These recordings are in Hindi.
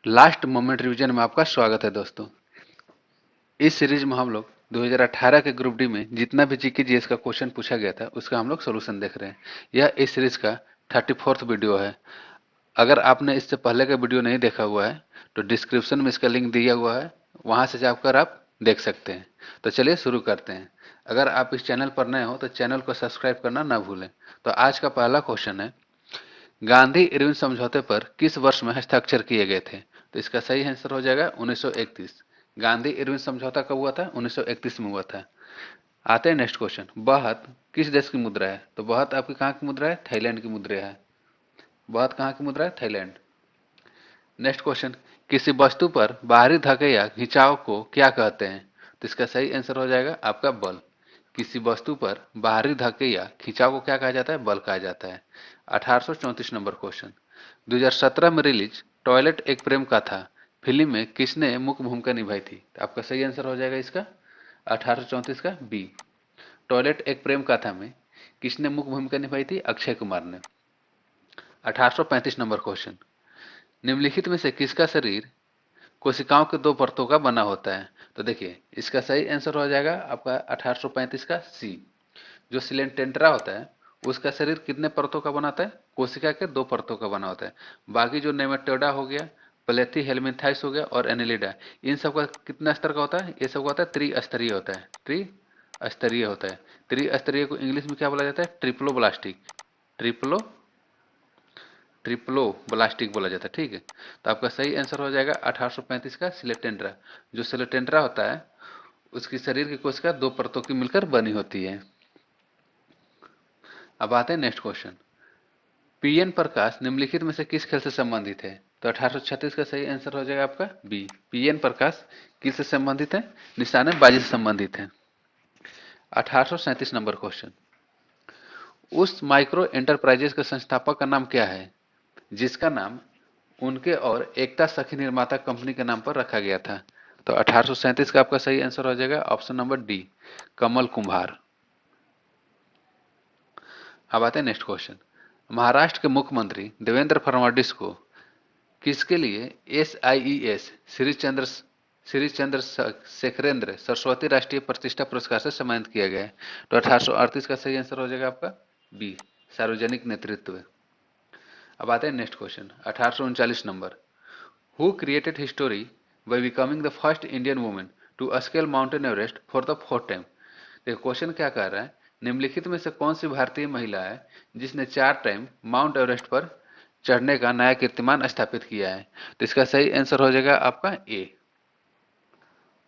लास्ट मोमेंट रिवीजन में आपका स्वागत है दोस्तों। इस सीरीज में हम लोग 2018 के ग्रुप डी में जितना भी जीके जीएस का क्वेश्चन पूछा गया था उसका हम लोग सोल्यूशन देख रहे हैं। यह इस सीरीज का 34th वीडियो है। अगर आपने इससे पहले का वीडियो नहीं देखा हुआ है तो डिस्क्रिप्शन में इसका लिंक दिया हुआ है, वहां से जाकर आप देख सकते हैं। तो चलिए शुरू करते हैं। अगर आप इस चैनल पर नए हो तो चैनल को सब्सक्राइब करना ना भूलें। तो आज का पहला क्वेश्चन है, गांधी इरविन समझौते पर किस वर्ष में हस्ताक्षर किए गए थे? तो इसका सही आंसर हो जाएगा 1931। गांधी इरविन समझौता कब हुआ था? 1931 में हुआ था। आते हैं नेक्स्ट क्वेश्चन, बहत किस देश की मुद्रा है? तो बहत आपकी कहाँ की मुद्रा है? थाईलैंड की मुद्रा है। बहत कहाँ की मुद्रा है? थाईलैंड। नेक्स्ट क्वेश्चन, किसी वस्तु पर बाहरी धक्के या खिंचाव को क्या कहते हैं? तो इसका सही आंसर हो जाएगा आपका बल। किसी वस्तु पर बाहरी धक्के या खिंचाव को क्या कहा जाता है? बल कहा जाता है। 1834 नंबर क्वेश्चन, 2017 में रिलीज टॉयलेट एक प्रेम का था फिल्म में किसने मुख्य भूमिका निभाई थी? तो आपका सही आंसर हो जाएगा इसका 1834 का बी। टॉयलेट एक प्रेम कथा में किसने मुख्य भूमिका निभाई थी? अक्षय कुमार ने। 1835 नंबर क्वेश्चन, निम्नलिखित में से किसका शरीर कोशिकाओं के दो परतों का बना होता है? तो देखिए इसका सही आंसर हो जाएगा आपका 1835 का सी। जो सिलेंटेंट्रा होता है उसका शरीर कितने परतों का बना होता है? कोशिका के दो परतों का बना होता है। बाकी जो नेमेटोडा हो गया, प्लेथी हेलमिंथाइस हो गया और एनिलिडा, इन सब का कितना स्तर का होता है? ये सब का होता है त्रिस्तरीय होता है। त्रिस्तरीय होता है। त्रिस्तरीय को इंग्लिश में क्या बोला जाता है? ट्रिप्लोब्लास्टिक। ट्रिप्लो ट्रिप्लोब्लास्टिक बोला जाता है। ठीक है, तो आपका सही आंसर हो जाएगा 1835 का सिलेटेंट्रा। जो सिलेटेंट्रा होता है उसकी शरीर की कोशिका दो परतों की मिलकर बनी होती है। अब आते हैं नेक्स्ट क्वेश्चन, पीएन प्रकाश निम्नलिखित में से किस खेल से संबंधित है? तो 1836 का सही आंसर हो जाएगा आपका बी। पीएन प्रकाश किस से संबंधित है? निशानेबाजी से संबंधित है। 1837 नंबर क्वेश्चन, उस माइक्रो एंटरप्राइजेस के संस्थापक का नाम क्या है जिसका नाम उनके और एकता सखी निर्माता कंपनी के नाम पर रखा गया था? तो 1837 का आपका सही आंसर हो जाएगा ऑप्शन नंबर डी, कमल कुंभार। अब आते हैं नेक्स्ट क्वेश्चन, महाराष्ट्र के मुख्यमंत्री देवेंद्र फडणवीस को किसके लिए SIES श्री चंद्र शेखरेंद्र सरस्वती राष्ट्रीय प्रतिष्ठा पुरस्कार से सम्मानित किया गया है? तो 1838 का सही आंसर हो जाएगा आपका बी, सार्वजनिक नेतृत्व। अब आते हैं next question, 1839 number, who created history by becoming the first Indian women to scale mountain Everest for the fourth time? देखो क्वेश्चन क्या कह रहा है, निम्नलिखित में से कौन सी भारतीय महिला है जिसने 4 टाइम माउंट एवरेस्ट पर चढ़ने का नया कीर्तिमान स्थापित किया है? तो इसका सही आंसर हो जाएगा आपका ए,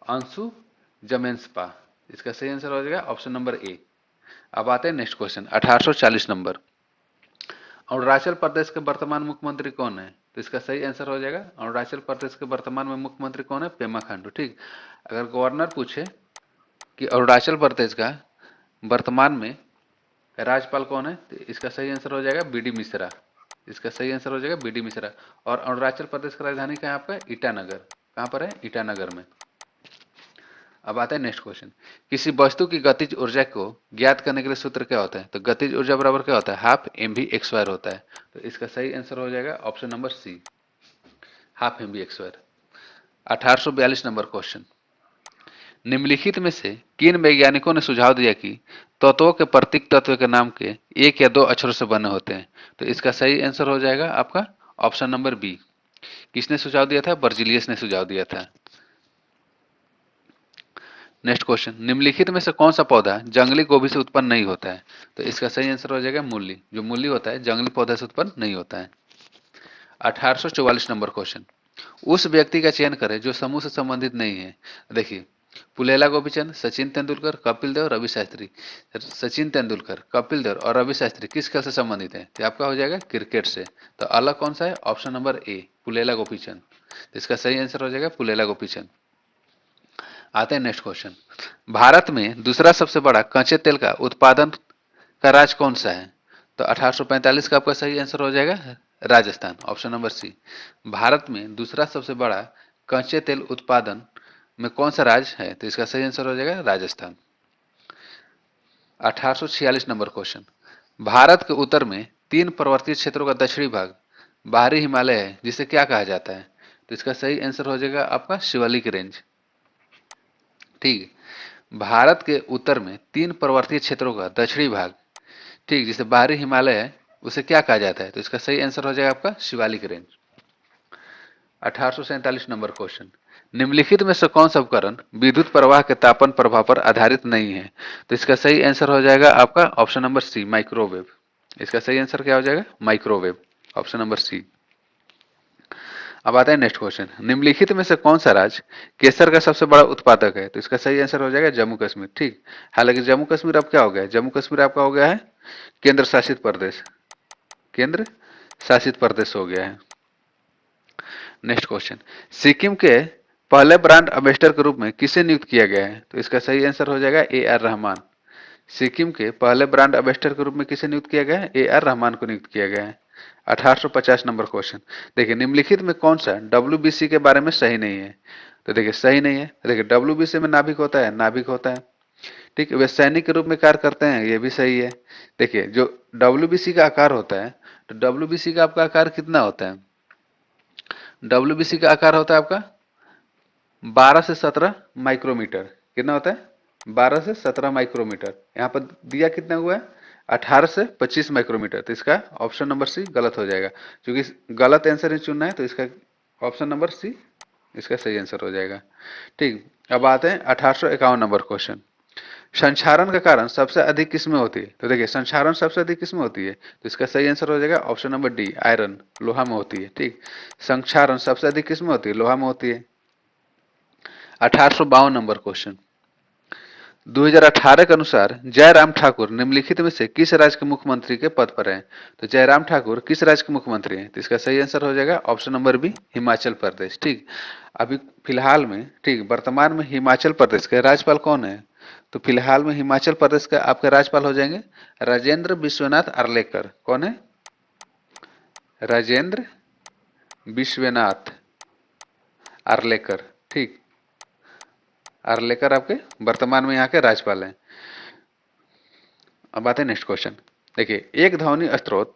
अंशु जमेंसपा। इसका सही आंसर हो जाएगा ऑप्शन नंबर ए। अब आते हैं next question, 1840 number, Arunachal Pradesh के वर्तमान मुख्यमंत्री कौन है? तो इसका सही आंसर हो जाएगा अरुणाचल प्रदेश के वर्तमान में मुख्यमंत्री कौन है? पेमा खांडू। ठीक, अगर गवर्नर पूछे कि अरुणाचल प्रदेश का वर्तमान में राज्यपाल कौन है तो इसका सही आंसर हो जाएगा बीडी मिश्रा। इसका सही आंसर हो जाएगा बीडी मिश्रा। और अरुणाचल प्रदेश की राजधानी कहाँ है आपका? ईटानगर। कहाँ पर है? ईटानगर में। अब आता है नेक्स्ट क्वेश्चन, किसी वस्तु की गतिज ऊर्जा को ज्ञात करने के लिए सूत्र क्या होता है? तो गतिज ऊर्जा बराबर क्या होता है? हाफ mv² होता है। तो इसका सही आंसर हो जाएगा option number C, half mv²। 1842 number question, निम्नलिखित में से किन वैज्ञानिकों ने सुझाव दिया कि तत्वों के प्रतीक तत्व के नाम के एक या दो अक्षरों से बने होते हैं? तो इसका सही आंसर हो जाएगा आपका ऑप्शन नंबर बी। किसने सुझाव दिया था? बर्जिलियस ने सुझाव दिया था। नेक्स्ट क्वेश्चन, निम्नलिखित में से कौन सा पौधा जंगली गोभी से उत्पन्न नहीं होता है? तो इसका सही आंसर हो जाएगा मूली। जो मूली होता है जंगली पौधे से उत्पन्न नहीं होता है। 1844 नंबर क्वेश्चन, उस व्यक्ति का चयन करें जो समूह से संबंधित नहीं है। देखिए, पुलेला गोपीचंद, सचिन तेंदुलकर, कपिल देव, रवि शास्त्री। सचिन तेंदुलकर, कपिल देव और रवि शास्त्री किस खेल से संबंधित है? तो आपका हो जाएगा क्रिकेट से। तो अलग कौन सा है? Option number A, Pullela Gopichand. तो इसका सही आंसर हो जाएगा पुलेला गोपीचंद। आते हैं नेक्स्ट क्वेश्चन, भारत में दूसरा सबसे बड़ा कच्चे तेल का उत्पादन का राज्य कौन सा है? तो 1845 का आपका सही आंसर हो जाएगा Rajasthan, option number C. Bharat में दूसरा सबसे बड़ा कच्चे तेल उत्पादन में कौन सा राज्य है? तो इसका सही आंसर हो जाएगा राजस्थान। 1846 नंबर क्वेश्चन, भारत के उत्तर में 3 पर्वतीय क्षेत्रों का दक्षिणी भाग बाहरी हिमालय है जिसे क्या कहा जाता है? तो इसका सही आंसर हो जाएगा आपका शिवालिक रेंज। ठीक, भारत के उत्तर में 3 पर्वतीय क्षेत्रों का दक्षिणी भाग, ठीक, जिसे बाहरी हिमालय है, उसे क्या कहा जाता है? तो इसका सही आंसर हो जाएगा आपका शिवालिक रेंज। 1847 नंबर क्वेश्चन, निम्नलिखित में से कौन सा उपकरण विद्युत प्रवाह के तापन प्रभाव पर आधारित नहीं है? तो इसका सही आंसर हो जाएगा आपका ऑप्शन नंबर सी, माइक्रोवेव। इसका सही आंसर क्या हो जाएगा? Microwave, option number C. अब आता है नेक्स्ट क्वेश्चन, निम्नलिखित में से कौन सा राज्य केसर का सबसे बड़ा उत्पादक है? तो इसका सही आंसर हो जाएगा जम्मू कश्मीर। ठीक, हालांकि जम्मू कश्मीर अब क्या हो गया है? जम्मू कश्मीर आपका हो गया है केंद्र शासित प्रदेश, केंद्र शासित प्रदेश हो गया है। नेक्स्ट क्वेश्चन, सिक्किम के पहले ब्रांड एम्बेसडर के रूप में किसे नियुक्त किया गया है? तो इसका सही आंसर हो जाएगा ए आर रहमान। सिक्किम के पहले ब्रांड एम्बेसडर के रूप में किसे नियुक्त किया गया है? ए आर रहमान को नियुक्त किया गया है। 1850 नंबर क्वेश्चन, देखिए निम्नलिखित में कौन सा डब्ल्यूबीसी के बारे में सही नहीं है? तो देखिए सही नहीं है, देखिए डब्ल्यूबीसी में नाभिक होता है, नाभिक होता है। ठीक, वे सैनिक के रूप में कार्य करते हैं, ये भी सही है। देखिए जो डब्ल्यूबीसी का आकार होता है, तो डब्ल्यूबीसी का आपका आकार कितना होता है? डब्ल्यूबीसी का आकार होता है आपका 12 से 17 माइक्रोमीटर। कितना होता है? 12 से 17 माइक्रोमीटर। यहाँ पर दिया कितना हुआ है? 18 से 25 माइक्रोमीटर। तो इसका ऑप्शन नंबर सी गलत हो जाएगा, क्योंकि गलत आंसर ही चुनना है, तो इसका ऑप्शन नंबर सी इसका सही आंसर हो जाएगा। ठीक, अब आते हैं 1851 नंबर क्वेश्चन, संक्षारण का कारण सबसे अधिक किसमें होती है? तो देखिए संक्षारण सबसे अधिक किसमें होती है? तो इसका सही आंसर हो जाएगा ऑप्शन नंबर डी, आयरन, लोहा में होती है। ठीक, संक्षारण सबसे अधिक किसमें होती है? लोहा में होती है। 1852 नंबर क्वेश्चन, 2018 के अनुसार जयराम ठाकुर निम्नलिखित में से किस राज्य के मुख्यमंत्री के पद पर हैं? तो जयराम ठाकुर किस राज्य के मुख्यमंत्री हैं? तो इसका सही आंसर हो जाएगा option number B, Himachal Pradesh. ठीक, अभी फिलहाल में, ठीक, वर्तमान में हिमाचल प्रदेश के राज्यपाल कौन है? तो फिलहाल में हिमाचल प्रदेश का आपके राज्यपाल हो जाएंगे राजेंद्र विश्वनाथ आर्लेकर। कौन है? राजेंद्र विश्वनाथ आर्लेकर। ठीक, आर्लेकर आपके वर्तमान में यहाँ के राज्यपाल हैं। अब आते हैं नेक्स्ट क्वेश्चन, देखिए एक ध्वनि स्रोत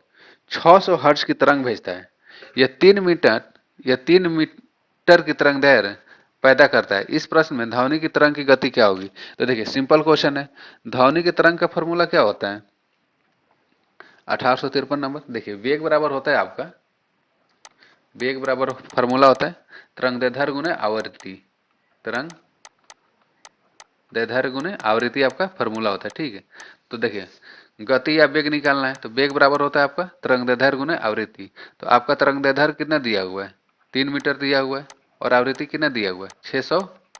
600 हर्ट्ज की तरंग भेजता है, यह 3 मीटर की तरंग दैर्घ्य पैदा करता है। इस प्रश्न में ध्वनि की तरंग की गति क्या होगी? तो देखिए सिंपल क्वेश्चन है, ध्वनि की तरंग का फॉर्मूला क्या होता है? 1853 नंबर, देखिए वेग बराबर होता है आपका, वेग बराबर फॉर्मूला होता है तरंग दैर्घ्य गुणे आवृत्ति, तरंग दैर्घ्य गुणे आवृत्ति आपका फॉर्मूला होता है। ठीक है, तो देखिए गति या वेग निकालना है, तो वेग बराबर होता है आपका तरंग दैर्घ्य गुणे आवृत्ति। तो आपका तरंग दैर्घ्य कितना दिया हुआ है? 3 मीटर दिया हुआ है, और आवृत्ति कितना दिया हुआ है? 600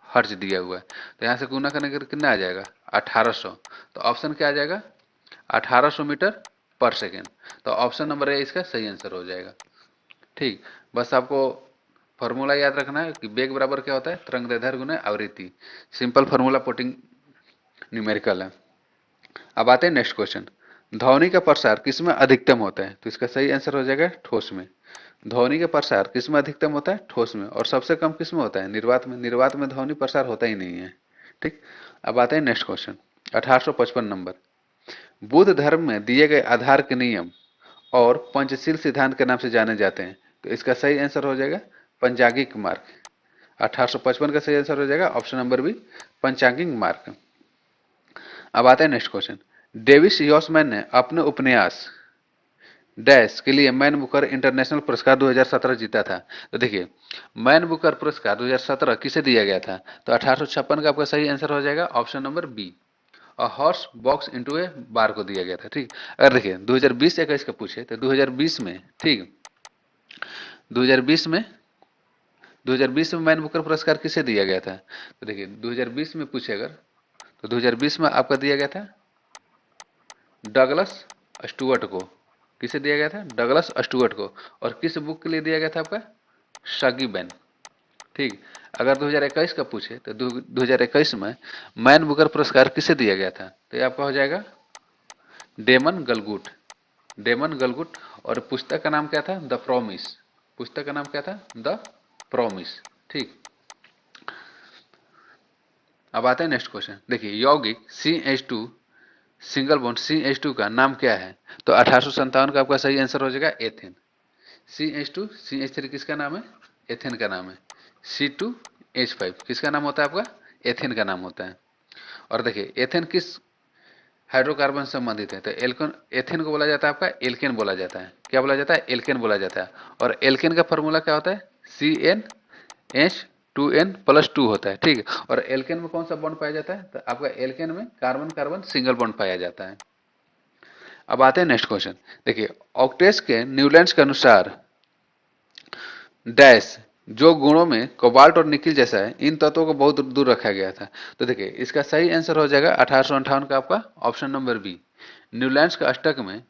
हर्ट्ज दिया हुआ है। तो यहाँ से गुना करने के कितना आ जाएगा? 1800। तो ऑप्शन क्या आ जाएगा? 1800 मीटर पर सेकेंड। तो ऑप्शन नंबर ए इसका सही आंसर हो जाएगा। ठीक, बस आपको फॉर्मूला याद रखना है कि वेग बराबर क्या होता है? तरंग दैर्घ्य गुणे आवृत्ति। सिंपल फॉर्मूला पुटिंग न्यूमेरिकल है। अब आते हैं नेक्स्ट क्वेश्चन, ध्वनि का प्रसार किसमें अधिकतम होता है? तो इसका सही आंसर हो जाएगा ठोस में। ध्वनि का प्रसार किसमें अधिकतम होता है? ठोस में। और सबसे कम किसमें होता है? निर्वात में। निर्वात में ध्वनि प्रसार होता ही नहीं है। ठीक, अब आते हैं नेक्स्ट क्वेश्चन, 1855 नंबर, बुद्ध धर्म में दिए गए आधार के नियम और पंचशील सिद्धांत के नाम से जाने जाते हैं। तो इसका सही आंसर हो जाएगा पंचांगिक मार्ग। 1855 का सही आंसर हो जाएगा ऑप्शन नंबर बी, पंचांगिक मार्ग। अब आता है नेक्स्ट क्वेश्चन, डेविस यॉसमैन ने अपने उपन्यास डैश के लिए मैन बुकर इंटरनेशनल पुरस्कार 2017 जीता था। तो देखिए मैन बुकर पुरस्कार 2017 किसे दिया गया था? तो 1856 का आपका सही आंसर हो जाएगा ऑप्शन नंबर बी, और हॉर्स बॉक्स इनटू ए बार को दिया गया था। ठीक, अगर देखिए 2020-21 का पूछे तो 2020 में, ठीक, 2020 में 2020 में मैन बुकर पुरस्कार किसे दिया गया था? तो देखिए 2020 में पूछे अगर, तो 2020 में आपका दिया गया था डगलस स्टुअर्ट को। किसे दिया गया था? डगलस स्टुअर्ट को। और किस बुक के लिए दिया गया था आपका? Shuggie ban. ठीक, अगर 2021 का पूछे तो 2021 में मैन बुकर पुरस्कार किसे दिया गया था? तो ये आपका हो जाएगा डेमन गलगुट, डेमन गलगुट। और पुस्तक का नाम क्या था? The promise. पुस्तक का नाम क्या था? The promise. ठीक, अब आते हैं नेक्स्ट क्वेश्चन, देखिए यौगिक CH2 सिंगल बॉन्ड CH2 का नाम क्या है? तो 1857 का आपका सही आंसर हो जाएगा एथेन। CH2 CH3 किसका नाम है? एथेन का नाम है। C2H5 किसका नाम होता है आपका? एथेन का नाम होता है। और देखिए एथेन किस हाइड्रोकार्बन से संबंधित है? तो एल्केन, एथेन को बोला जाता है आपका एल्केन बोला जाता है। क्या बोला जाता है? एल्केन बोला जाता है। और एल्केन का फॉर्मूला क्या होता है? CnH2n+2 होता है, ठीक है। और एल्केन में कौन सा बॉन्ड पाया जाता है? तो आपका एल्केन में कार्बन कार्बन सिंगल बॉन्ड पाया जाता है। अब आते हैं नेक्स्ट क्वेश्चन। देखिए ऑक्टेस के न्यूलैंड्स के अनुसार डैश जो गुणों में कोबाल्ट और निकिल जैसा है, इन तत्वों को बहुत दूर रखा गया था। तो देखिए इसका सही आंसर हो जाएगा 1858 का आपका ऑप्शन नंबर बी। न्यूलैंड्स का अष्टक में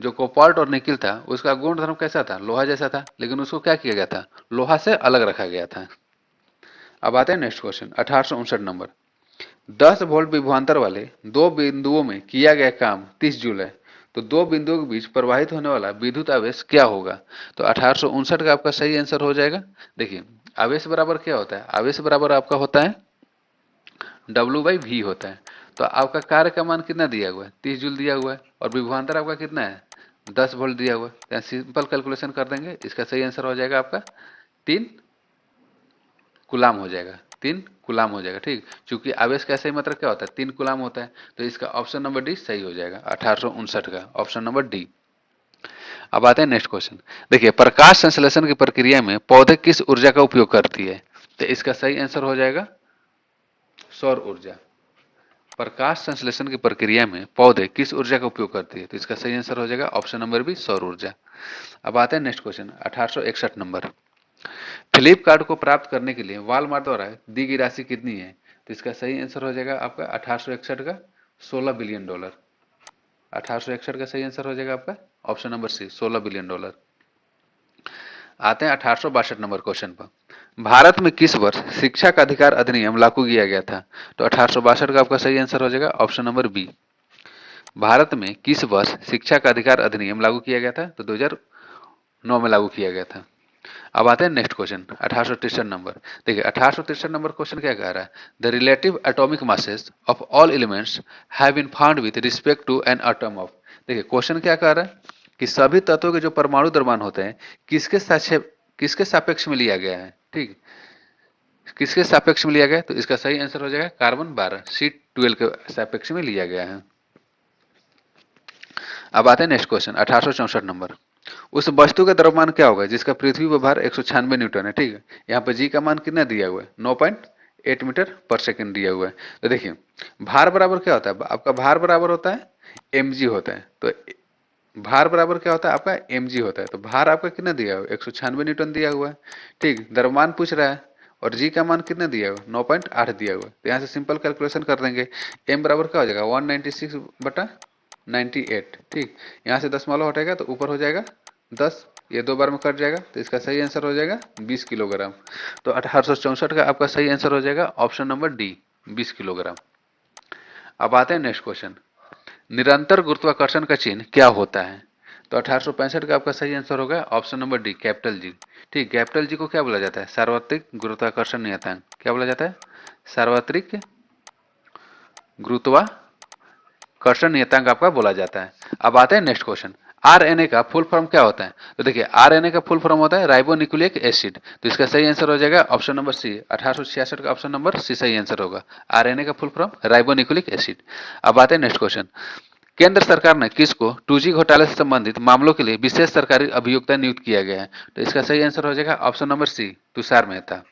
जो कोबाल्ट और निकिल था उसका गुण धर्म कैसा था? लोहा जैसा था, लेकिन उसको क्या किया गया था? लोहा से अलग रखा गया था। अब आते हैं नेक्स्ट क्वेश्चन 1859 नंबर। 10 वोल्ट विभवांतर वाले दो बिंदुओं में किया गया काम 30 जूल है, तो दो बिंदुओं के बीच प्रवाहित होने वाला विद्युत आवेश क्या होगा? तो 1859 का आपका सही आंसर हो जाएगा। देखिए आवेश बराबर क्या होता है? आवेश बराबर आपका होता है W/V होता है। तो आपका कार्य का मान कितना दिया हुआ है? 30 जूल दिया हुआ है। और विभवांतर आपका कितना है? 10 वोल्ट दिया हुआ है। तो सिंपल कैलकुलेशन कर देंगे, इसका सही आंसर हो जाएगा आपका 3 गुलाम हो जाएगा। 3 गुलाम हो जाएगा, ठीक। चूंकि आवेश का सही मतलब क्या होता है? 3 गुलाम होता है। तो इसका ऑप्शन नंबर डी सही हो जाएगा 1859 का ऑप्शन नंबर डी। अब आते हैं नेक्स्ट क्वेश्चन। देखिए प्रकाश संश्लेषण की प्रक्रिया में पौधे किस ऊर्जा का उपयोग करती है? तो इसका सही आंसर हो जाएगा सौर ऊर्जा। प्रकाश संश्लेषण की प्रक्रिया में पौधे किस ऊर्जा का उपयोग करती है? तो इसका सही आंसर हो जाएगा ऑप्शन नंबर बी सौर ऊर्जा। अब आते हैं नेक्स्ट क्वेश्चन 1861 नंबर। फ्लिपकार्ट को प्राप्त करने के लिए वॉलमार्ट द्वारा दी गई राशि कितनी है? तो इसका सही आंसर हो जाएगा आपका 1861 का $16 बिलियन। 1861 का सही आंसर हो जाएगा आपका ऑप्शन नंबर सी $16 बिलियन। आते हैं 1862 नंबर क्वेश्चन पर। भारत में किस वर्ष शिक्षा का अधिकार अधिनियम लागू किया गया था? तो 1862 का आपका सही आंसर हो जाएगा ऑप्शन नंबर बी। भारत में किस वर्ष शिक्षा का अधिकार अधिनियम लागू किया गया था? तो 2009 में लागू किया गया था। अब आते हैं नेक्स्ट क्वेश्चन 1863 नंबर। देखिए 1863 नंबर क्वेश्चन क्या कह रहा है? The relative atomic masses of all elements have been found with respect to an atom of. देखिए क्वेश्चन क्या कह रहा है कि सभी तत्वों के जो परमाणु द्रव्यमान होते हैं किसके सापेक्ष में लिया गया है, ठीक। किसके सापेक्ष में लिया गया है? तो इसका सही आंसर हो जाएगा कार्बन 12 C12 के सापेक्ष में लिया गया है। अब आते हैं नेक्स्ट क्वेश्चन 1864 नंबर। उस वस्तु का द्रव्यमान क्या होगा जिसका पृथ्वी पर भार 196 न्यूटन है, ठीक है। यहाँ पे जी का मान कितना दिया हुआ है? 9.8 मीटर पर सेकंड दिया हुआ है। तो देखिए भार बराबर क्या होता है? आपका भार बराबर होता है mg होता है। तो भार बराबर क्या होता है? आपका mg होता है। तो भार आपका कितना दिया हुआ है? 196 न्यूटन दिया हुआ है, ठीक। द्रव्यमान पूछ रहा है और जी का मान कितना दिया हुआ है? 9.8 दिया हुआ है। तो यहाँ से सिंपल कैलकुलेशन कर देंगे। m बराबर क्या हो जाएगा? 196/98, ठीक। यहाँ से 10 मालो हटेगा तो ऊपर हो जाएगा 10, ये 2 बार में कट जाएगा। तो इसका सही आंसर हो जाएगा 20 किलोग्राम। तो 1864 का आपका सही आंसर हो जाएगा ऑप्शन नंबर डी 20 किलोग्राम। अब आते हैं नेक्स्ट क्वेश्चन। निरंतर गुरुत्वाकर्षण का चिन्ह क्या होता है? तो 1865 का आपका सही आंसर होगा option number D capital G, ठीक। कैपिटल जी को क्या बोला जाता है? सार्वत्रिक गुरुत्वाकर्षण नियतांक। क्या बोला जाता है? सार्वत्रिक गुरुत्वाकर्षण नियतांक आपका बोला जाता है। अब आते हैं नेक्स्ट क्वेश्चन। आरएनए का फुल फॉर्म क्या होता है? तो देखिए आरएनए का फुल फॉर्म होता है राइबोन्यूक्लिक एसिड। तो इसका सही आंसर हो जाएगा ऑप्शन नंबर सी 1866 का ऑप्शन नंबर सी सही आंसर होगा। आरएनए का फुल फॉर्म राइबोन्यूक्लिक एसिड। अब आते हैं नेक्स्ट क्वेश्चन। केंद्र सरकार ने किसको 2G घोटाले से संबंधित मामलों के लिए विशेष सरकारी अभियोक्ता नियुक्त किया गया है? तो इसका सही आंसर हो जाएगा option number C Tushar Mehta.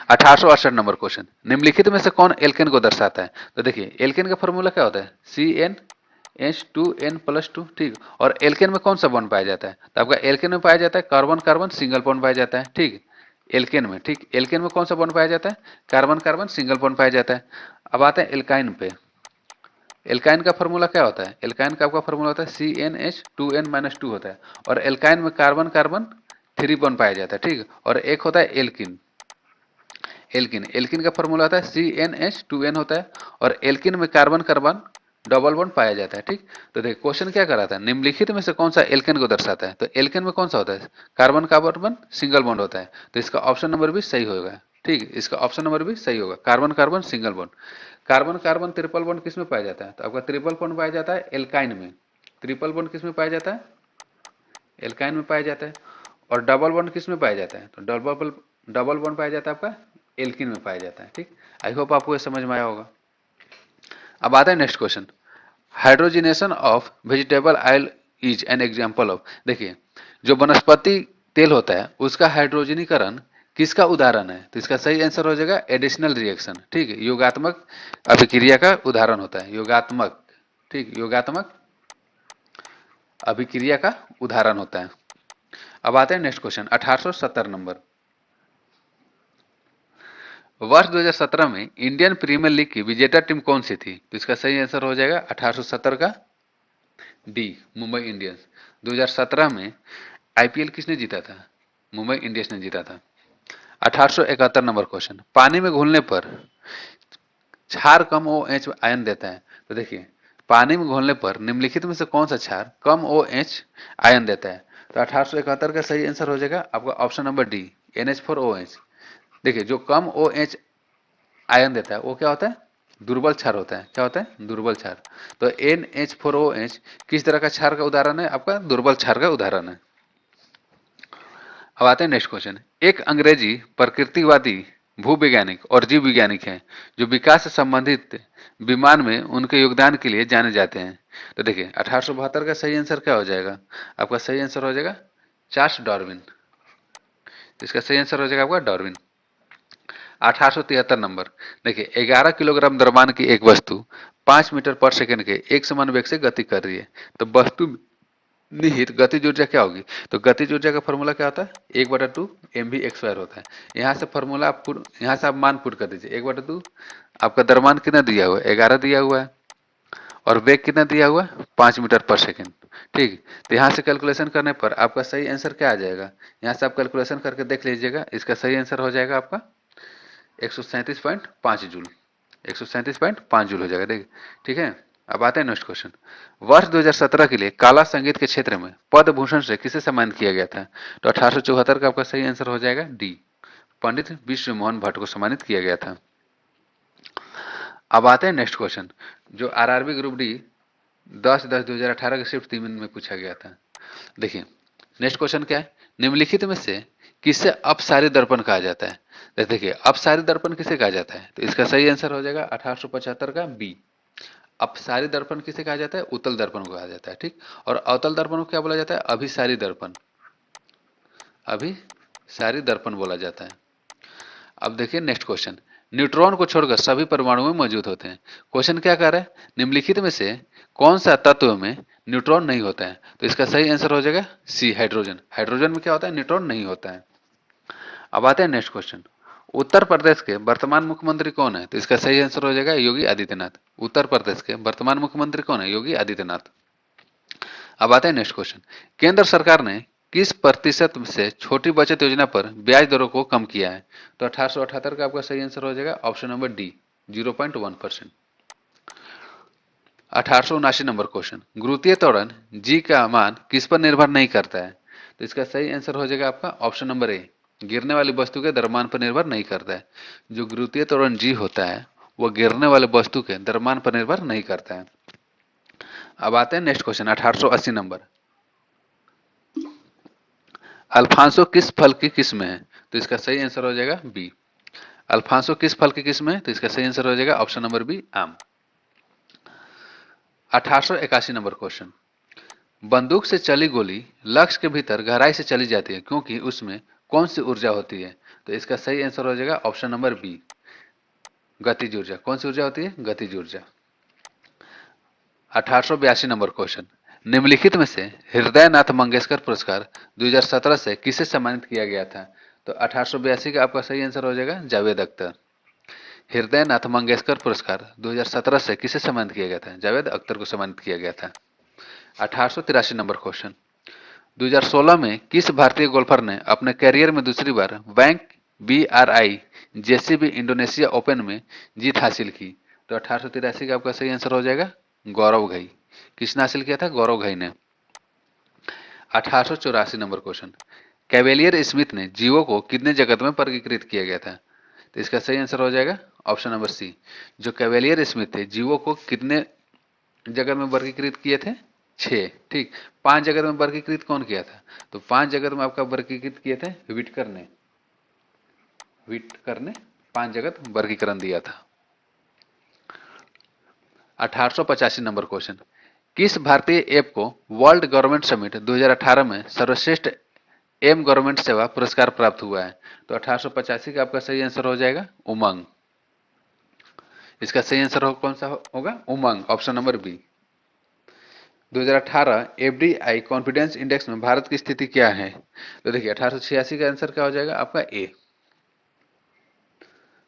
1868 number question. निम्नलिखित में से कौन एल्केन को दर्शाता है? तो देखिए एल्केन का फॉर्मूला क्या होता है? CnH2n+2, ठीक। और एल्केन में कौन सा बॉन्ड पाया जाता है? तो आपका एल्केन में पाया जाता है कार्बन कार्बन सिंगल बॉन्ड पाया जाता है, ठीक। एल्केन में, ठीक। एल्केन में कौन सा बॉन्ड पाया जाता है? कार्बन कार्बन सिंगल बॉन्ड पाया जाता है। अब आते हैं एल्काइन पे। एल्काइन का फॉर्मूला क्या होता है? एल्काइन का आपका फॉर्मूला होता है CnH2n-2 होता है। और एल्काइन में कार्बन कार्बन 3 बॉन्ड पाया जाता है, ठीक। और एक होता है एल्किन। एल्किन एल्किन का फॉर्मूला होता है CnH2n होता है। और एल्किन में कार्बन कार्बन डबल बॉन्ड पाया जाता है, ठीक। तो देखिए क्वेश्चन क्या कर रहा था? निम्नलिखित में से कौन सा एल्केन को दर्शाता है? तो एल्केन में कौन सा होता है? कार्बन कार्बन सिंगल बॉन्ड होता है। तो इसका ऑप्शन नंबर भी सही होगा, ठीक। इसका ऑप्शन नंबर भी सही होगा carbon carbon single bond. Carbon carbon triple bond किस में पाया जाता है? तो आपका ट्रिपल बॉन्ड पाया जाता है एल्काइन में। ट्रिपल बॉन्ड किस में पाया जाता है? एल्काइन में पाया जाता है। और डबल बॉन्ड किस में पाया जाता है? तो डबल बॉन्ड पाया जाता है आपका एल्किन में पाया जाता है। ठीक, आई होप आपको ये समझ में आया होगा। अब आता है next question, hydrogenation of vegetable oil is an example of. देखिए, जो वनस्पति तेल होता है उसका हाइड्रोजनीकरण किसका उदाहरण है? तो इसका सही आंसर हो जाएगा एडिशनल रिएक्शन। ठीक है, योगात्मक अभिक्रिया का उदाहरण होता है, योगात्मक। ठीक, योगात्मक अभिक्रिया का उदाहरण होता है। अब आते हैं नेक्स्ट क्वेश्चन 1870 नंबर। वर्ष 2017 में इंडियन प्रीमियर लीग की विजेता टीम कौन सी थी? तो इसका सही आंसर हो जाएगा 1870 का डी, मुंबई इंडियंस। 2017 में आईपीएल किसने जीता था? मुंबई इंडियंस ने जीता था। 1871 नंबर क्वेश्चन, पानी में घुलने पर क्षार कम ओ एच आयन देता है। तो देखिए, पानी में घुलने पर निम्नलिखित में से कौन सा क्षार कम ओ एच आयन देता है? तो 1871 का सही आंसर हो जाएगा आपका ऑप्शन नंबर डी, NH4OH। देखिए, जो कम ओ एच आयन देता है वो क्या होता है? दुर्बल क्षार होता है। क्या होता है? दुर्बल क्षार। तो NH4OH किस तरह का क्षार का उदाहरण है? आपका दुर्बल क्षार का उदाहरण है। अब आते हैं नेक्स्ट क्वेश्चन, एक अंग्रेजी प्रकृतिवादी भूवैज्ञानिक और जीव वैज्ञानिक हैं जो विकास से संबंधित विमान में उनके योगदान के लिए जाने जाते हैं। तो देखिए, 1872 का सही आंसर क्या हो जाएगा? आपका सही आंसर हो जाएगा चार्ल्स डार्विन। इसका सही आंसर हो जाएगा आपका डार्विन। 1873 नंबर, देखिए 11 किलोग्राम द्रव्यमान की एक वस्तु 5 मीटर पर सेकंड के एक समान वेग से गति कर रही है, तो वस्तु निहित गतिज ऊर्जा क्या होगी? तो गतिज ऊर्जा का फॉर्मूला क्या होता है? 1/2 mv² होता है। यहाँ से फॉर्मूला आप यहाँ से आप मान पुट कर दीजिए, 1/2 आपका द्रव्यमान कितना दिया हुआ है? 11 दिया हुआ है, और वेग कितना दिया हुआ है? 5 मीटर पर सेकंड। ठीक, तो यहाँ से कैलकुलेशन करने पर आपका सही आंसर क्या आ जाएगा? यहाँ से आप कैलकुलेशन करके देख लीजिएगा, इसका सही आंसर हो जाएगा आपका 137.5 जूल। 137.5 जूल हो जाएगा। देखिए, ठीक है। अब आते हैं नेक्स्ट क्वेश्चन, वर्ष 2017 के लिए काला संगीत के क्षेत्र में पद्म भूषण से किसे सम्मानित किया गया था? तो 1874 का आपका सही आंसर हो जाएगा डी, पंडित विश्व मोहन भट्ट को सम्मानित किया गया था। अब आते हैं नेक्स्ट क्वेश्चन, जो आरआरबी ग्रुप डी 10/10/2018 के शिफ्ट 3 में पूछा गया था। देखिए, नेक्स्ट क्वेश्चन क्या है, निम्नलिखित में से किसे अपसारी दर्पण कहा जाता है? तो देखिए, अपसारी दर्पण किसे कहा जाता है? तो इसका सही आंसर हो जाएगा 1875 का बी, अपसारी दर्पण किसे कहा जाता है? उत्तल दर्पण को कहा जाता है। ठीक, और अवतल दर्पण को क्या बोला जाता है? अभिसारी दर्पण, अभिसारी दर्पण बोला जाता है। अब देखिए नेक्स्ट क्वेश्चन, न्यूट्रॉन को छोड़कर सभी परमाणु में मौजूद होते हैं। क्वेश्चन क्या कर रहा है, निम्नलिखित में से कौन सा तत्व में न्यूट्रॉन नहीं होता है? तो इसका सही आंसर हो जाएगा सी, हाइड्रोजन। हाइड्रोजन में क्या होता है? न्यूट्रॉन नहीं होता है। अब आते हैं नेक्स्ट क्वेश्चन, उत्तर प्रदेश के वर्तमान मुख्यमंत्री कौन है? तो इसका सही आंसर हो जाएगा योगी आदित्यनाथ। उत्तर प्रदेश के वर्तमान मुख्यमंत्री कौन है? योगी आदित्यनाथ। अब आते हैं नेक्स्ट क्वेश्चन, केंद्र सरकार ने किस प्रतिशत से छोटी बचत योजना पर ब्याज दरों को कम किया है? तो 1878 का आपका सही आंसर हो जाएगा option number D, 0.1%। 1879 number question, गुरुत्वीय त्वरण जी का मान किस पर निर्भर नहीं करता है? तो इसका सही आंसर हो जाएगा आपका ऑप्शन नंबर ए, गिरने वाली वस्तु के द्रव्यमान पर निर्भर नहीं करता है। जो गुरुत्वीय त्वरण जी होता है वह गिरने वाले वस्तु के द्रव्यमान पर निर्भर नहीं करता है। अब आते हैं नेक्स्ट क्वेश्चन 1880 नंबर, अल्फांसो किस फल की किस्म है? तो इसका सही आंसर हो जाएगा बी, अल्फांसो किस फल की किस्म है? तो इसका सही आंसर हो जाएगा ऑप्शन नंबर बी, आम। 1881 नंबर क्वेश्चन, बंदूक से चली गोली लक्ष्य के भीतर गहराई से चली जाती है क्योंकि उसमें कौन सी ऊर्जा होती है? तो इसका सही आंसर हो जाएगा ऑप्शन नंबर बी, गतिज ऊर्जा। कौन सी ऊर्जा होती है? गतिज ऊर्जा। 1882 नंबर क्वेश्चन, निम्नलिखित में से हृदय नाथ मंगेशकर पुरस्कार 2017 से किसे सम्मानित किया गया था? तो 1882 का आपका सही आंसर हो जाएगा जावेद अख्तर। हृदय नाथ मंगेशकर पुरस्कार 2017 से किसे सम्मानित किया गया था? जावेद अख्तर को सम्मानित किया गया था। 1883 नंबर क्वेश्चन, 2016 में किस भारतीय गोल्फर ने अपने करियर में दूसरी बार bank BRI JCB Indonesia open में जीत हासिल की? तो 1883 का आपका सही आंसर हो जाएगा गौरव घई। किसने हासिल किया था? गौरव घई ने। 1884 नंबर क्वेश्चन, कैवेलियर स्मिथ ने जीवों को कितने जगत में वर्गीकृत किया गया था? तो इसका सही आंसर हो जाएगा ऑप्शन नंबर सी, जो कैवेलियर स्मिथ थे जीवों को कितने जगत में वर्गीकृत किए थे? 6। ठीक, 5 जगत में वर्गीकृत कौन किया था? तो 5 जगत में आपका वर्गीकृत किए थे विटकर ने। विटकर ने 5 जगत वर्गीकरण दिया था। 1885 नंबर क्वेश्चन, किस भारतीय ऐप को वर्ल्ड गवर्नमेंट समिट 2018 में सर्वश्रेष्ठ एम गवर्नमेंट सेवा पुरस्कार प्राप्त हुआ है? तो 1885 का आपका सही आंसर हो जाएगा उमंग। इसका सही आंसर कौन सा होगा? Umang, option number B. 2018 FDI confidence index में भारत की स्थिति क्या है? तो देखिए 1886 का आंसर क्या हो जाएगा आपका? ए।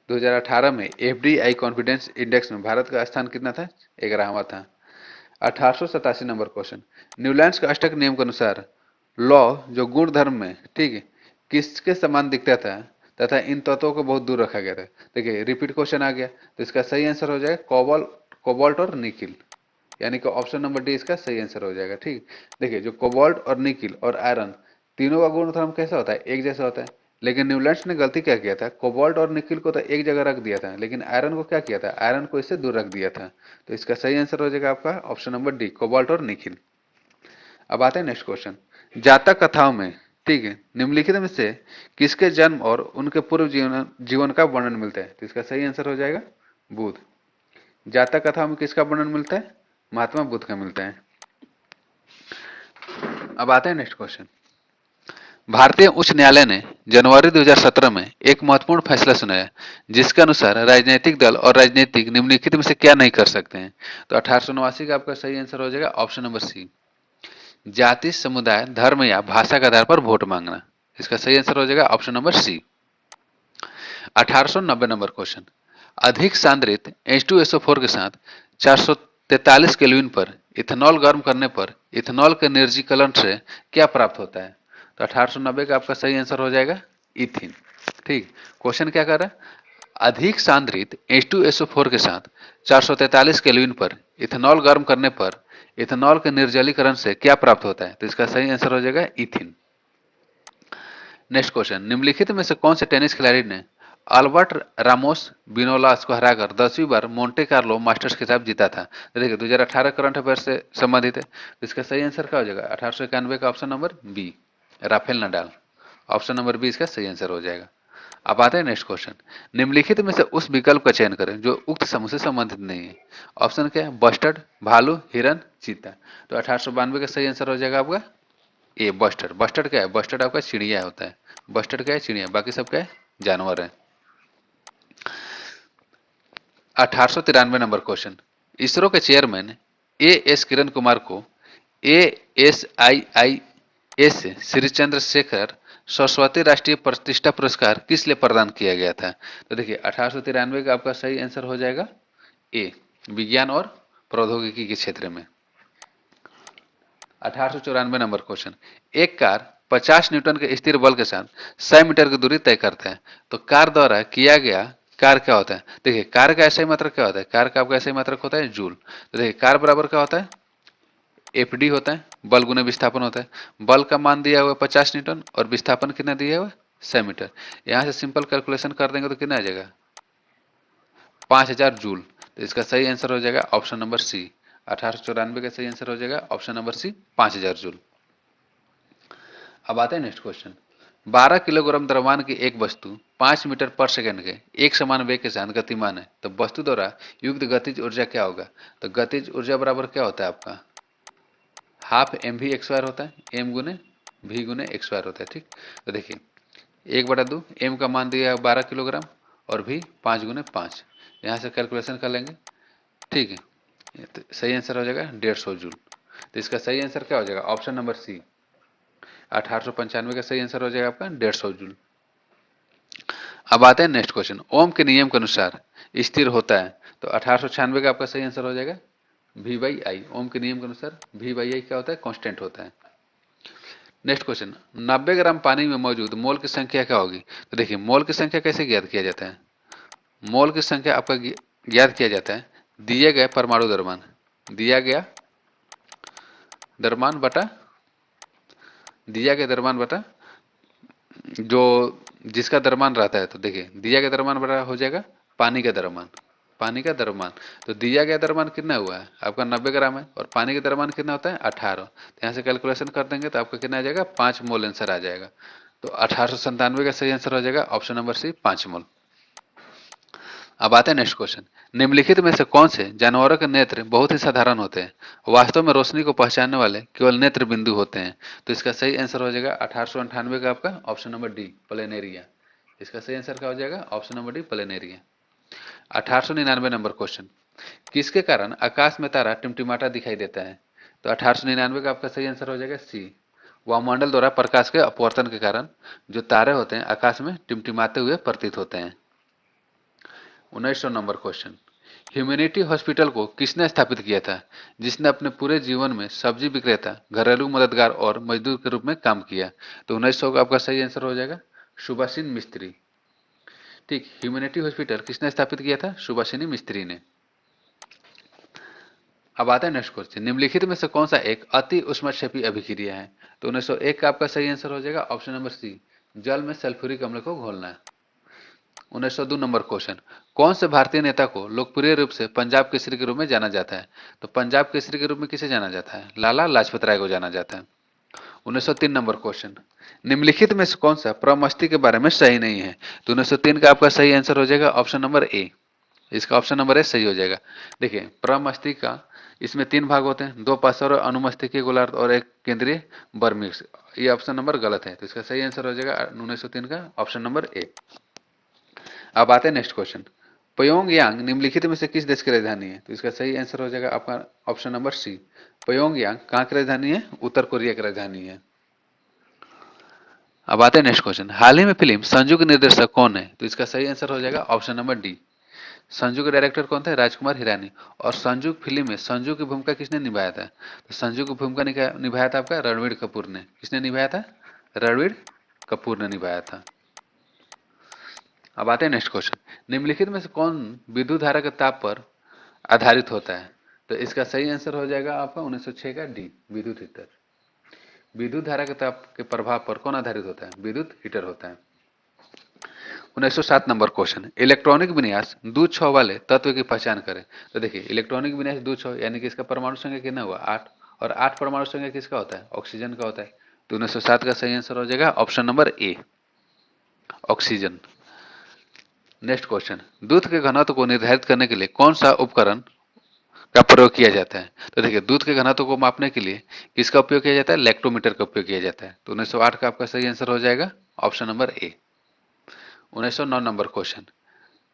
2018 में एफडीआई कॉन्फिडेंस इंडेक्स में भारत का स्थान कितना था? 11वां था। 1887 नंबर क्वेश्चन, न्यूलैंड्स का अष्टक नियम के अनुसार लॉ जो गुण धर्म में, ठीक है, किसके समान दिखता था तथा इन तत्वों को बहुत दूर रखा गया था? देखिए रिपीट क्वेश्चन आ गया, तो इसका सही आंसर हो जाएगा कोबाल्ट और निकिल, यानी कि ऑप्शन नंबर डी इसका सही आंसर हो जाएगा। ठीक, देखिए जो कोबाल्ट और निकिल और आयरन तीनों का गुणधर्म कैसा होता है? एक जैसा होता है। लेकिन न्यूलैंड्स ने गलती क्या किया था? कोबाल्ट और निकिल को तो एक जगह रख दिया था, लेकिन आयरन को क्या किया था? आयरन को इससे दूर रख दिया था। तो इसका सही आंसर हो जाएगा आपका ऑप्शन नंबर डी, कोबाल्ट और निकिल। अब आते हैं नेक्स्ट क्वेश्चन, जातक कथाओं में, ठीक है, निम्नलिखित में से किसके जन्म और उनके पूर्व जीवन का वर्णन मिलता है? तो इसका सही आंसर हो जाएगा बुध। जातक कथाओं में किसका वर्णन मिलता है? महात्मा बुद्ध का मिलता है। अब आते हैं नेक्स्ट क्वेश्चन, भारतीय उच्च न्यायालय ने जनवरी 2017 में एक महत्वपूर्ण फैसला सुनाया जिसके अनुसार राजनीतिक दल और राजनीतिक निम्नलिखित में से क्या नहीं कर सकते हैं? तो 1889 का आपका सही आंसर हो जाएगा ऑप्शन नंबर सी, जाति, समुदाय, धर्म या भाषा के आधार पर वोट मांगना। इसका सही आंसर हो जाएगा option number C. 1890 number question, अधिक सांद्रित H2SO4 के साथ 443 केल्विन पर इथेनॉल गर्म करने पर इथेनॉल के निर्जलीकरण से क्या प्राप्त होता है? तो 1890 का आपका सही आंसर हो जाएगा इथिन। ठीक, क्वेश्चन क्या कर रहा है? अधिक सांद्रित H2SO4 के साथ 443 केल्विन पर इथेनॉल गर्म करने पर इथेनॉल के निर्जलीकरण से क्या प्राप्त होता है? तो इसका सही आंसर हो जाएगा इथिन। नेक्स्ट क्वेश्चन, निम्नलिखित में से कौन से टेनिस खिलाड़ी ने अल्बर्ट रामोस बिनोलास को हराकर 10वीं बार मोंटे कार्लो मास्टर्स खिताब जीता था? तो देखिए 2018 करंट अफेयर से संबंधित है, तो इसका सही आंसर क्या हो जाएगा? 1891 का option number B, Rafael Nadal. Option number B इसका सही आंसर हो जाएगा। अब आते हैं नेक्स्ट क्वेश्चन, निम्नलिखित में से उस विकल्प का चयन करें जो उक्त समूह से संबंधित नहीं है। ऑप्शन क्या है? बस्टर्ड, भालू, हिरन, चीता। तो 1892 का सही आंसर हो जाएगा आपका ए, बस्टर्ड। बस्टर्ड क्या है? बस्टर्ड आपका चिड़िया होता है। बस्टर्ड क्या है? चिड़िया, बाकी सब क्या है? जानवर है। 1893 नंबर क्वेश्चन, इसरो के chairman A S Kiran Kumar को ASIIS श्री चंद्रशेखर सरस्वती राष्ट्रीय प्रतिष्ठा पुरस्कार किस लिए प्रदान किया गया था? तो देखिए 1893 का आपका सही आंसर हो जाएगा ए, विज्ञान और प्रौद्योगिकी के क्षेत्र में। 1894 नंबर क्वेश्चन, एक कार 50 न्यूटन के स्थिर बल के साथ 100 मीटर की दूरी तय करता है, तो कार द्वारा किया गया कार क्या होता है? देखिए कार का ऐसा ही मात्रक क्या होता है? कार का आपका ऐसा ही मात्रक होता है जूल। तो देखिए कार बराबर क्या होता है? एफडी होता है, बल गुना विस्थापन होता है। बल का मान दिया हुआ है 50 न्यूटन और विस्थापन कितना दिया हुआ है? 100 मीटर। यहां से सिंपल कैलकुलेशन कर देंगे तो कितना आ जाएगा? 5000 जूल। तो इसका सही आंसर हो जाएगा ऑप्शन नंबर सी। 1894 का सही आंसर हो जाएगा ऑप्शन नंबर सी, 5000 जूल। अब आते हैं नेक्स्ट क्वेश्चन, 12 किलोग्राम द्रव्यमान की एक वस्तु 5 मीटर पर सेकंड के एक समान वेग के साथ गतिमान है, तो वस्तु द्वारा युक्त गतिज ऊर्जा क्या होगा? तो गतिज ऊर्जा बराबर क्या होता है आपका? Half M V X wire होता है, एम गुने भी गुने एक्स वायर होता है। ठीक, तो देखिए 1/2, एम का मान दिया है 12 किलोग्राम और भी 5 × 5, यहाँ से कैलकुलेशन कर लेंगे। ठीक है, तो सही आंसर हो जाएगा 150 जूल। तो इसका सही आंसर क्या हो जाएगा? ऑप्शन नंबर सी, 1895 का सही आंसर हो जाएगा आपका 150 जूल। अब आते हैं नेक्स्ट क्वेश्चन, ओम के नियम के अनुसार स्थिर होता है, तो 1896 का आपका सही आंसर हो जाएगा V/I। ओम के नियम के अनुसार V/I क्या होता है? कांस्टेंट होता है। नेक्स्ट क्वेश्चन, 90 ग्राम पानी में मौजूद मोल की संख्या क्या होगी? तो देखिए मोल की संख्या कैसे ज्ञात किया जाता है? मोल की संख्या आपका ज्ञात किया जाता है दिए गए परमाणु द्रव्यमान, दिया गया द्रव्यमान बटा दिया गया द्रव्यमान बटा जो जिसका द्रव्यमान रहता है। तो देखिए दिया गया द्रव्यमान बटा हो जाएगा पानी का द्रव्यमान। पानी का द्रव्यमान, तो दिया गया द्रव्यमान कितना हुआ है आपका 90 ग्राम है, और पानी का द्रव्यमान कितना होता है 18। तो यहाँ से कैलकुलेशन कर देंगे तो आपका कितना आ जाएगा 5 मोल आंसर आ जाएगा। तो 1897 का सही आंसर हो जाएगा ऑप्शन नंबर सी 5 मोल। अब आते हैं नेक्स्ट क्वेश्चन। निम्नलिखित में से कौन से जानवरों के नेत्र बहुत ही साधारण होते हैं, वास्तव में रोशनी को पहचानने वाले केवल नेत्र बिंदु होते हैं। तो इसका सही आंसर हो जाएगा 1898 का आपका ऑप्शन नंबर डी प्लेनेरिया। इसका सही आंसर क्या हो जाएगा option number D planaria. 1899 number question. किसके कारण आकाश में तारा टिमटिमाता दिखाई देता है। तो 1899 का आपका सही आंसर हो जाएगा सी वायुमंडल द्वारा प्रकाश के अपवर्तन के कारण जो तारे होते हैं आकाश में टिमटिमाते हुए प्रतीत होते हैं। 1900 नंबर क्वेश्चन। ह्यूमैनिटी हॉस्पिटल को किसने स्थापित किया था, जिसने अपने पूरे जीवन में सब्जी विक्रेता, घरेलू मददगार और मजदूर के रूप में काम किया। तो 1900 का आपका सही आंसर हो जाएगा सुभाषिनी मिस्त्री। ठीक, ह्यूमैनिटी हॉस्पिटल किसने स्थापित किया था, सुभाषिनी मिस्त्री ने। अब आता है नेक्स्ट क्वेश्चन। निम्नलिखित में से कौन सा एक अति उष्मक्षेपी अभिक्रिया है। तो 1901 का आपका सही आंसर हो जाएगा ऑप्शन नंबर सी जल में सल्फ्यूरिक अम्ल को घोलना। 1902 नंबर क्वेश्चन। कौन से भारतीय नेता को लोकप्रिय रूप से पंजाब केसरी के रूप में जाना जाता है। तो पंजाब केसरी के रूप में किसे जाना जाता है, लाला लाजपत राय को जाना जाता है। 1903 नंबर क्वेश्चन। निम्नलिखित में से कौन सा प्रमस्ती के बारे में सही नहीं है। तो 1903 का आपका सही आंसर हो जाएगा ऑप्शन नंबर ए। इसका ऑप्शन नंबर ए सही हो जाएगा। देखिए प्रमस्तिष्क का इसमें 3 भाग होते हैं, 2 पार्श्व और अनुमस्तिष्कीय गोलार्ध और एक केंद्रीय बर्मिक्स। ये ऑप्शन नंबर गलत है, तो इसका सही आंसर हो जाएगा 1903 का ऑप्शन नंबर ए। अब आते हैं नेक्स्ट क्वेश्चन। प्योंगयांग निम्नलिखित में से किस देश की राजधानी है। तो इसका सही आंसर हो जाएगा आपका ऑप्शन नंबर सी प्योंगयांग कहाँ की राजधानी है, उत्तर कोरिया की राजधानी है। अब आते हैं नेक्स्ट क्वेश्चन। हाल ही में फिल्म संजू के निर्देशक कौन है। तो इसका सही आंसर हो जाएगा ऑप्शन नंबर डी संजू के डायरेक्टर कौन थे, राजकुमार हिरानी। और संजू फिल्म में संजू की भूमिका किसने निभाया था। तो संजू की भूमिका निभाया था आपका रणवीर कपूर ने। किसने निभाया था, रणवीर कपूर ने निभाया था। अब आते हैं नेक्स्ट क्वेश्चन। निम्नलिखित में से कौन विद्युत धारा के ताप पर आधारित होता है। तो इसका सही आंसर हो जाएगा आपका 1906 का डी विद्युत हीटर। विद्युत धारा के ताप के प्रभाव पर कौन आधारित होता है, विद्युत हीटर होता है। 1907 नंबर क्वेश्चन। इलेक्ट्रॉनिक विन्यास दो छह वाले तत्व की पहचान करें। तो देखिए इलेक्ट्रॉनिक विन्यास दो छह यानी कि इसका परमाणु संख्या कितना हुआ 8, और 8 परमाणु संख्या किसका होता है, ऑक्सीजन का होता है। तो 1907 का सही आंसर हो जाएगा option number A oxygen. Next question. दूध के घनत्व को निर्धारित करने के लिए कौन सा उपकरण का प्रयोग किया जाता है। तो देखिए दूध के घनत्व को मापने के लिए किसका उपयोग किया जाता है, लैक्टोमीटर का उपयोग किया जाता है। तो 1908 का आपका सही आंसर हो जाएगा option number A. 1909 number question.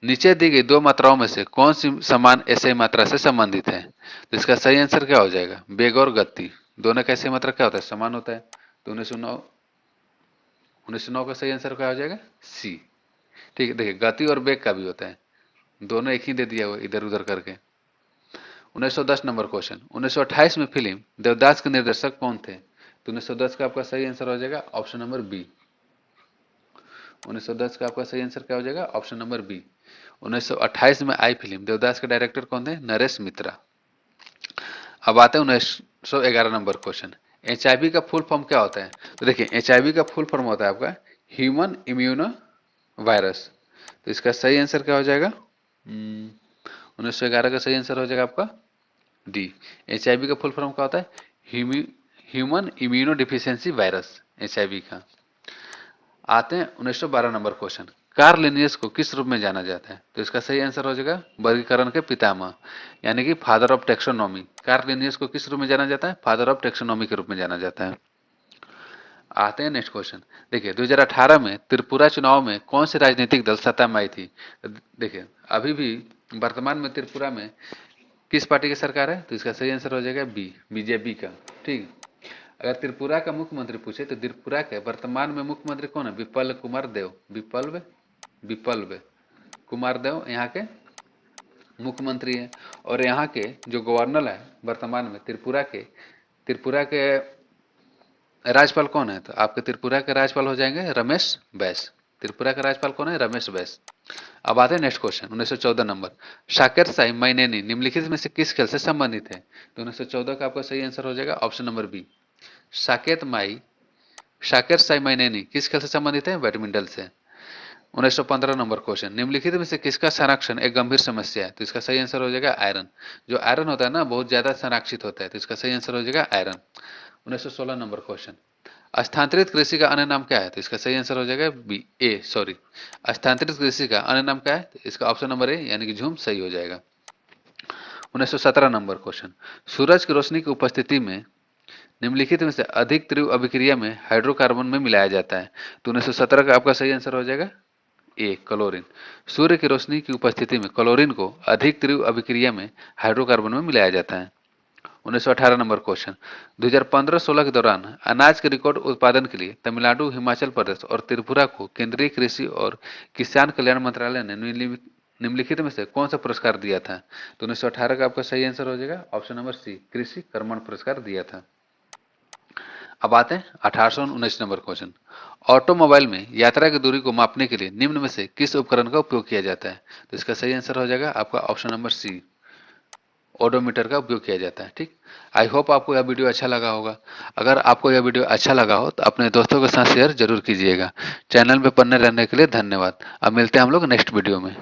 नीचे दी गई दो मात्राओं में से कौन सी समान ऐसे मात्रा से संबंधित है। तो इसका सही आंसर क्या हो जाएगा, वेग और गति दोनों का ऐसे मात्रा क्या होता है, समान होता है। तो 1909 का सही आंसर क्या हो जाएगा, सी। ठीक है, देखिए गति और वेग का भी होता है, दोनों एक ही दे दिया हुआ इधर उधर करके। 1910 नंबर क्वेश्चन। 1928 में फिल्म देवदास के निर्देशक कौन थे। तो 1910 का आपका सही आंसर हो जाएगा ऑप्शन नंबर बी। 1910 का आपका सही आंसर क्या हो जाएगा, ऑप्शन नंबर बी। 1928 में आई फिल्म देवदास के डायरेक्टर कौन थे, नरेश मित्रा। अब आते हैं 1911 नंबर क्वेश्चन। एचआईवी का फुल फॉर्म क्या होता है। तो देखिए एचआईवी का फुल फॉर्म होता है आपका ह्यूमन इम्यूनो वायरस। तो इसका सही आंसर क्या हो जाएगा, 1911 का सही आंसर हो जाएगा आपका डी। एचआईवी का फुल फॉर्म क्या होता है, human immuno deficiency virus, HIV का। आते हैं 1912 नंबर क्वेश्चन। कार्ल लिनियस को किस रूप में जाना जाता है। तो इसका सही आंसर हो जाएगा वर्गीकरण के पितामह यानी कि father of taxonomy. Karl Linnaeus को किस रूप में जाना जाता है, फादर ऑफ टेक्सोनॉमी के रूप में जाना जाता है। आते हैं नेक्स्ट क्वेश्चन। देखिए 2018 में त्रिपुरा चुनाव में कौन सी राजनीतिक दल सत्ता में आई थी। देखिए अभी भी वर्तमान में त्रिपुरा में किस पार्टी की सरकार है। तो इसका सही आंसर हो जाएगा बी बीजेपी का। ठीक, अगर त्रिपुरा का मुख्यमंत्री पूछे तो त्रिपुरा के वर्तमान में मुख्यमंत्री कौन है, विप्लव कुमार देव। विप्लव कुमार देव यहाँ के मुख्यमंत्री हैं। और यहाँ के जो गवर्नर है वर्तमान में त्रिपुरा के राज्यपाल कौन है। तो आपके त्रिपुरा के राज्यपाल हो जाएंगे रमेश बैस। त्रिपुरा का राज्यपाल कौन है, रमेश बैस। अब आते हैं next question 1914 number. Saketh Sai Myneni निम्नलिखित में से किस खेल से संबंधित है। तो 1914 का आपका सही आंसर हो जाएगा option number B Saketh Sai Myneni किस खेल से संबंधित है, बैडमिंटन से। 1915 नंबर क्वेश्चन, निम्नलिखित में से किसका संरक्षण एक गंभीर समस्या है? तो इसका सही आंसर हो जाएगा आयरन। जो आयरन होता है ना बहुत ज्यादा संरक्षित होता है, तो इसका सही आंसर हो जाएगा आयरन। 1916 नंबर क्वेश्चन, स्थानांतरित कृषि का अन्य नाम क्या है? तो इसका सही आंसर हो जाएगा बी ए सॉरी स्थानांतरित कृषि का अन्य नाम क्या है? तो इसका ऑप्शन नंबर ए यानी कि झूम सही हो जाएगा। 1917 नंबर क्वेश्चन, सूरज की रोशनी की उपस्थिति में निम्नलिखित में से अधिक तीव्र अभिक्रिया में हाइड्रोकार्बन में मिलाया जाता है? तो 1917 का आपका सही आंसर हो जाएगा ए क्लोरीन। सूर्य की रोशनी की उपस्थिति में क्लोरीन को अधिक तीव्र अभिक्रिया में हाइड्रोकार्बन में मिलाया जाता है। 1918 नंबर क्वेश्चन, 2015-16 के दौरान अनाज के रिकॉर्ड उत्पादन के लिए तमिलनाडु, हिमाचल प्रदेश और त्रिपुरा को केंद्रीय कृषि और किसान कल्याण मंत्रालय ने निम्नलिखित में से कौन सा पुरस्कार दिया था? तो 1918 का आपका सही आंसर हो जाएगा ऑप्शन नंबर सी कृषि कर्मण पुरस्कार दिया था। अब आते हैं 1819 नंबर क्वेश्चन, ऑटोमोबाइल में यात्रा की दूरी को मापने के लिए निम्न में से किस उपकरण का उपयोग किया जाता है? तो इसका सही आंसर हो जाएगा आपका ऑप्शन नंबर सी ओडोमीटर का उपयोग किया जाता है। ठीक, आई होप आपको यह वीडियो अच्छा लगा होगा। अगर आपको यह वीडियो अच्छा लगा हो तो अपने दोस्तों के साथ शेयर जरूर कीजिएगा। चैनल में बने रहने के लिए धन्यवाद। अब मिलते हैं हम लोग नेक्स्ट वीडियो में।